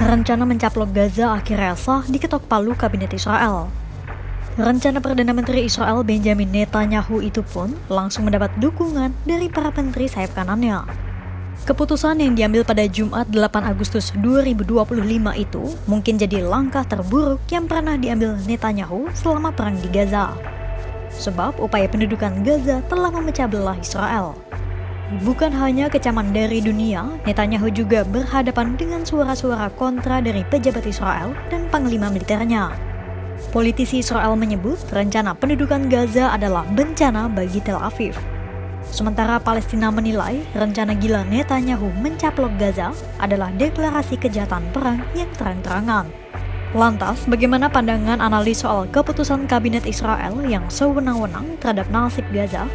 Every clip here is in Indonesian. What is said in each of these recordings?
Rencana mencaplok Gaza akhirnya sah diketok palu Kabinet Israel. Rencana Perdana Menteri Israel Benjamin Netanyahu itu pun langsung mendapat dukungan dari para menteri sayap kanannya. Keputusan yang diambil pada Jumat 8 Agustus 2025 itu mungkin jadi langkah terburuk yang pernah diambil Netanyahu selama perang di Gaza. Sebab upaya pendudukan Gaza telah memecah belah Israel. Bukan hanya kecaman dari dunia, Netanyahu juga berhadapan dengan suara-suara kontra dari pejabat Israel dan panglima militernya. Politisi Israel menyebut rencana pendudukan Gaza adalah bencana bagi Tel Aviv. Sementara Palestina menilai rencana gila Netanyahu mencaplok Gaza adalah deklarasi kejahatan perang yang terang-terangan. Lantas, bagaimana pandangan analis soal keputusan Kabinet Israel yang sewenang-wenang terhadap nasib Gaza?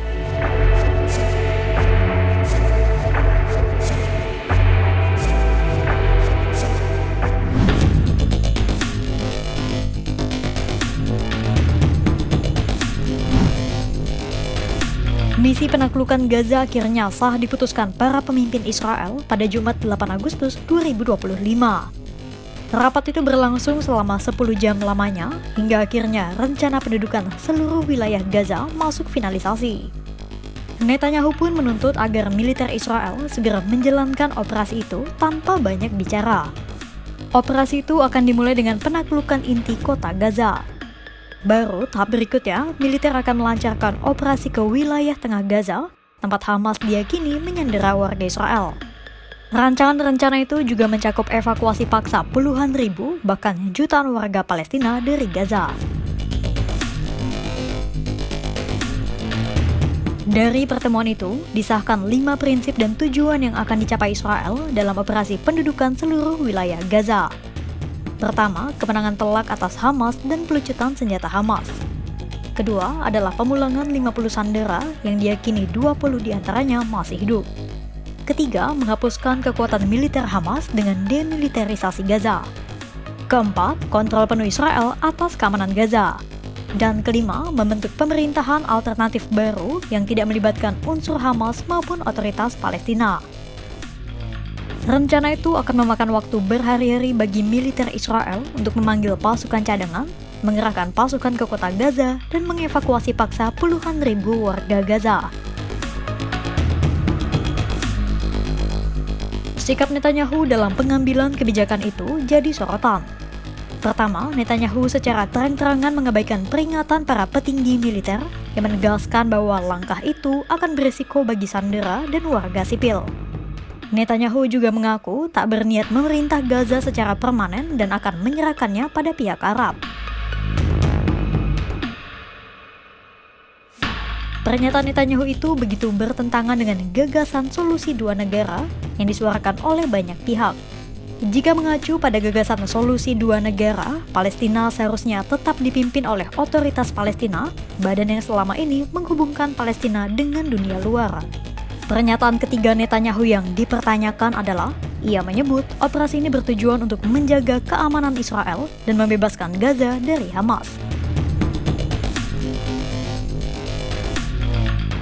Misi penaklukan Gaza akhirnya sah diputuskan para pemimpin Israel pada Jumat 8 Agustus 2025. Rapat itu berlangsung selama 10 jam lamanya, hingga akhirnya rencana pendudukan seluruh wilayah Gaza masuk finalisasi. Netanyahu pun menuntut agar militer Israel segera menjalankan operasi itu tanpa banyak bicara. Operasi itu akan dimulai dengan penaklukan inti kota Gaza. Baru tahap berikutnya, militer akan melancarkan operasi ke wilayah tengah Gaza, tempat Hamas diyakini menyandera warga Israel. Rancangan rencana itu juga mencakup evakuasi paksa puluhan ribu, bahkan jutaan warga Palestina dari Gaza. Dari pertemuan itu, disahkan 5 prinsip dan tujuan yang akan dicapai Israel dalam operasi pendudukan seluruh wilayah Gaza. Pertama, kemenangan telak atas Hamas dan pelucutan senjata Hamas. Kedua adalah pemulangan 50 sandera yang diyakini 20 diantaranya masih hidup. Ketiga, menghapuskan kekuatan militer Hamas dengan demilitarisasi Gaza. Keempat, kontrol penuh Israel atas keamanan Gaza. Dan kelima, membentuk pemerintahan alternatif baru yang tidak melibatkan unsur Hamas maupun otoritas Palestina. Rencana itu akan memakan waktu berhari-hari bagi militer Israel untuk memanggil pasukan cadangan, mengerahkan pasukan ke kota Gaza, dan mengevakuasi paksa puluhan ribu warga Gaza. Sikap Netanyahu dalam pengambilan kebijakan itu jadi sorotan. Pertama, Netanyahu secara terang-terangan mengabaikan peringatan para petinggi militer yang menegaskan bahwa langkah itu akan berisiko bagi sandera dan warga sipil. Netanyahu juga mengaku tak berniat memerintah Gaza secara permanen dan akan menyerahkannya pada pihak Arab. Pernyataan Netanyahu itu begitu bertentangan dengan gagasan solusi dua negara yang disuarakan oleh banyak pihak. Jika mengacu pada gagasan solusi dua negara, Palestina seharusnya tetap dipimpin oleh otoritas Palestina, badan yang selama ini menghubungkan Palestina dengan dunia luar. Pernyataan ketiga Netanyahu yang dipertanyakan adalah, ia menyebut operasi ini bertujuan untuk menjaga keamanan Israel dan membebaskan Gaza dari Hamas.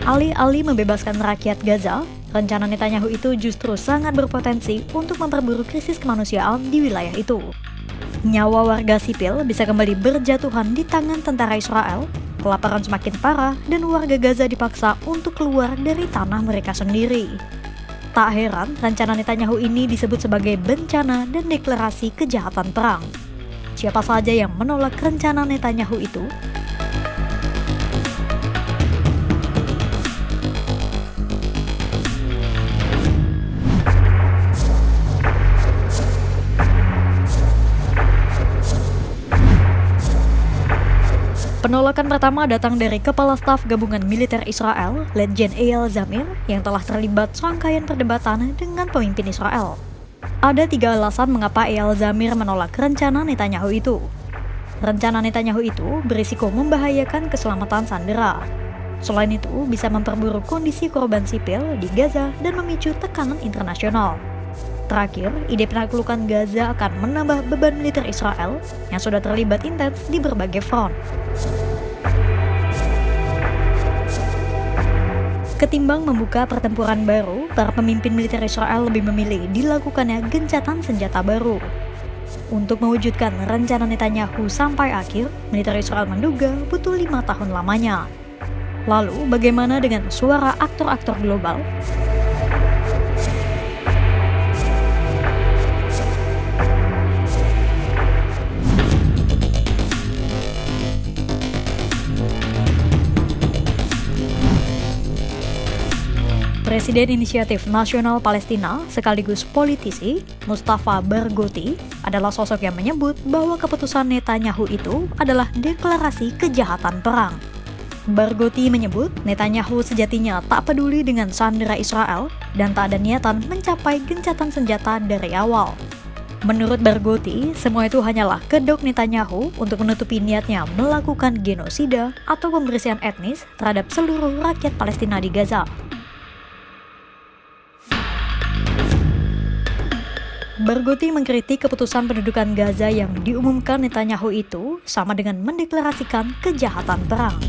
Alih-alih membebaskan rakyat Gaza, rencana Netanyahu itu justru sangat berpotensi untuk memperburuk krisis kemanusiaan di wilayah itu. Nyawa warga sipil bisa kembali berjatuhan di tangan tentara Israel, kelaparan semakin parah, dan warga Gaza dipaksa untuk keluar dari tanah mereka sendiri. Tak heran, rencana Netanyahu ini disebut sebagai bencana dan deklarasi kejahatan perang. Siapa saja yang menolak rencana Netanyahu itu? Penolakan pertama datang dari Kepala Staf Gabungan Militer Israel, Letjen Eyal Zamir, yang telah terlibat serangkaian perdebatan dengan pemimpin Israel. Ada 3 alasan mengapa Eyal Zamir menolak rencana Netanyahu itu. Rencana Netanyahu itu berisiko membahayakan keselamatan sandera. Selain itu, bisa memperburuk kondisi korban sipil di Gaza dan memicu tekanan internasional. Terakhir, ide penaklukan Gaza akan menambah beban militer Israel yang sudah terlibat intens di berbagai front. Ketimbang membuka pertempuran baru, para pemimpin militer Israel lebih memilih dilakukannya gencatan senjata baru. Untuk mewujudkan rencana Netanyahu sampai akhir, militer Israel menduga butuh 5 tahun lamanya. Lalu, bagaimana dengan suara aktor-aktor global? Presiden Inisiatif Nasional Palestina sekaligus politisi, Mustafa Barghouti, adalah sosok yang menyebut bahwa keputusan Netanyahu itu adalah deklarasi kejahatan perang. Barghouti menyebut Netanyahu sejatinya tak peduli dengan sandera Israel dan tak ada niatan mencapai gencatan senjata dari awal. Menurut Barghouti, semua itu hanyalah kedok Netanyahu untuk menutupi niatnya melakukan genosida atau pembersihan etnis terhadap seluruh rakyat Palestina di Gaza. Barghouti mengkritik keputusan pendudukan Gaza yang diumumkan Netanyahu itu sama dengan mendeklarasikan kejahatan perang.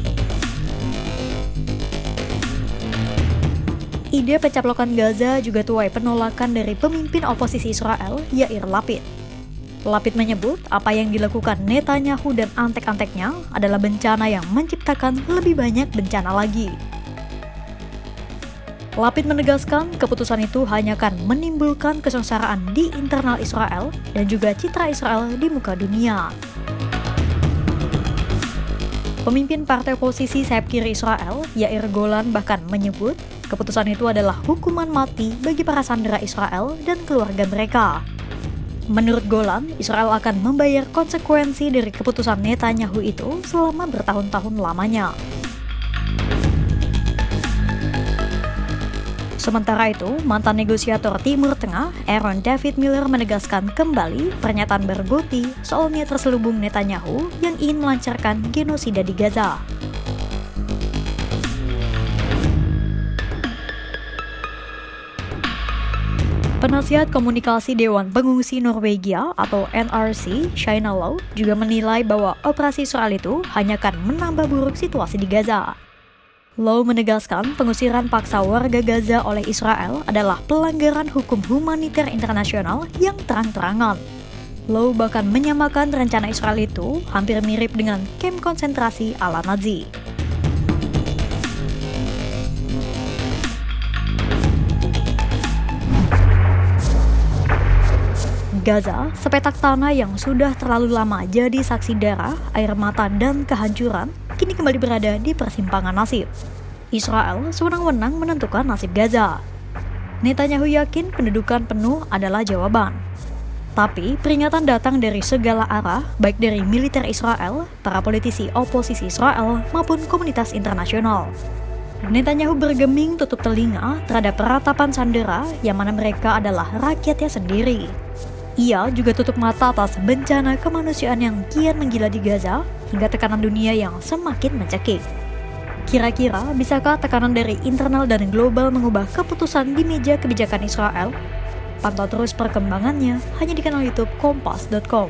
Ide pencaplokan Gaza juga tuai penolakan dari pemimpin oposisi Israel, Yair Lapid. Lapid menyebut apa yang dilakukan Netanyahu dan antek-anteknya adalah bencana yang menciptakan lebih banyak bencana lagi. Lapid menegaskan keputusan itu hanya akan menimbulkan kesengsaraan di internal Israel dan juga citra Israel di muka dunia. Pemimpin partai oposisi sayap kiri Israel, Yair Golan, bahkan menyebut keputusan itu adalah hukuman mati bagi para sandera Israel dan keluarga mereka. Menurut Golan, Israel akan membayar konsekuensi dari keputusan Netanyahu itu selama bertahun-tahun lamanya. Sementara itu, mantan negosiator Timur Tengah, Aaron David Miller, menegaskan kembali pernyataan Barghouti soal niat terselubung Netanyahu yang ingin melancarkan genosida di Gaza. Penasihat Komunikasi Dewan Pengungsi Norwegia atau NRC, Shaina Low, juga menilai bahwa operasi Israel itu hanya akan menambah buruk situasi di Gaza. Low menegaskan pengusiran paksa warga Gaza oleh Israel adalah pelanggaran hukum humaniter internasional yang terang-terangan. Low bahkan menyamakan rencana Israel itu hampir mirip dengan kamp konsentrasi ala Nazi. Gaza, sepetak tanah yang sudah terlalu lama jadi saksi darah, air mata, dan kehancuran, kini kembali berada di persimpangan nasib. Israel sewenang-wenang menentukan nasib Gaza. Netanyahu yakin pendudukan penuh adalah jawaban. Tapi peringatan datang dari segala arah, baik dari militer Israel, para politisi oposisi Israel, maupun komunitas internasional. Netanyahu bergeming tutup telinga terhadap ratapan sandera yang mana mereka adalah rakyatnya sendiri. Ia juga tutup mata atas bencana kemanusiaan yang kian menggila di Gaza hingga tekanan dunia yang semakin mencekik. Kira-kira bisakah tekanan dari internal dan global mengubah keputusan di meja kebijakan Israel? Pantau terus perkembangannya hanya di kanal YouTube Kompas.com.